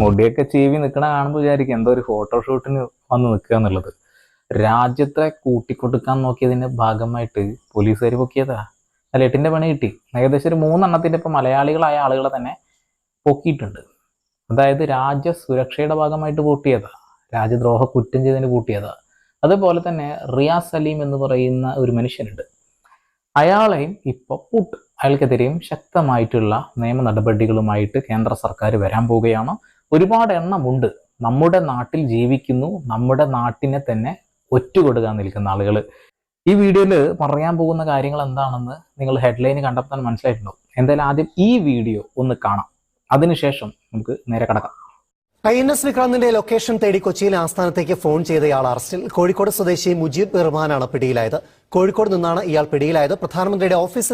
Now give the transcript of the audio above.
മുടിയൊക്കെ ചീവി നിൽക്കണ കാണുമ്പോൾ വിചാരിക്കും എന്തോ ഒരു ഫോട്ടോഷൂട്ടിന് വന്ന് നിൽക്കുക എന്നുള്ളത്. രാജ്യത്തെ കൂട്ടിക്കൊടുക്കാൻ നോക്കിയതിന്റെ ഭാഗമായിട്ട് പോലീസുകാർ പൊക്കിയതാ. അല്ല 8ന്റെ പണി കിട്ടി. ഏകദേശം ഒരു 3 എണ്ണത്തിന്റെ ഇപ്പൊ മലയാളികളായ ആളുകളെ തന്നെ പൊക്കിയിട്ടുണ്ട്. അതായത് രാജ്യ സുരക്ഷയുടെ ഭാഗമായിട്ട് പൂട്ടിയതാ, രാജ്യദ്രോഹ കുറ്റം ചെയ്തതിന് പൂട്ടിയതാ. അതുപോലെ തന്നെ റിയാസ് സലീം എന്ന് പറയുന്ന ഒരു മനുഷ്യനുണ്ട്, അയാളെയും ഇപ്പൊ പൂട്ടും. അയാൾക്കെതിരെയും ശക്തമായിട്ടുള്ള നിയമ നടപടികളുമായിട്ട് കേന്ദ്ര സർക്കാർ വരാൻ പോവുകയാണ്. ഒരുപാട് എണ്ണമുണ്ട് നമ്മുടെ നാട്ടിൽ ജീവിക്കുന്നു, നമ്മുടെ നാട്ടിനെ തന്നെ ഒറ്റുകൊടുക്കാൻ നിൽക്കുന്ന ആളുകൾ. ഈ വീഡിയോയിൽ പറയാൻ പോകുന്ന കാര്യങ്ങൾ എന്താണെന്ന് നിങ്ങൾ ഹെഡ്ലൈന് കണ്ടപ്പോൾ തന്നെ മനസ്സിലായിട്ടുണ്ടാവും. എന്തായാലും ആദ്യം ഈ വീഡിയോ ഒന്ന് കാണാം, അതിനുശേഷം നമുക്ക് നേരെ കടക്കാം. INS വിക്രാന്തിന്റെ ലൊക്കേഷൻ തേടി കൊച്ചിയിലെ ആസ്ഥാനത്തേക്ക് ഫോൺ ചെയ്തയാൾ അറസ്റ്റിൽ. കോഴിക്കോട് സ്വദേശി മുജീബ് റഹ്മാനാണ് പിടിയിലായത്. കോഴിക്കോട് നിന്നാണ് ഇയാൾ പിടിയിലായത്. പ്രധാനമന്ത്രിയുടെ ഓഫീസിൽ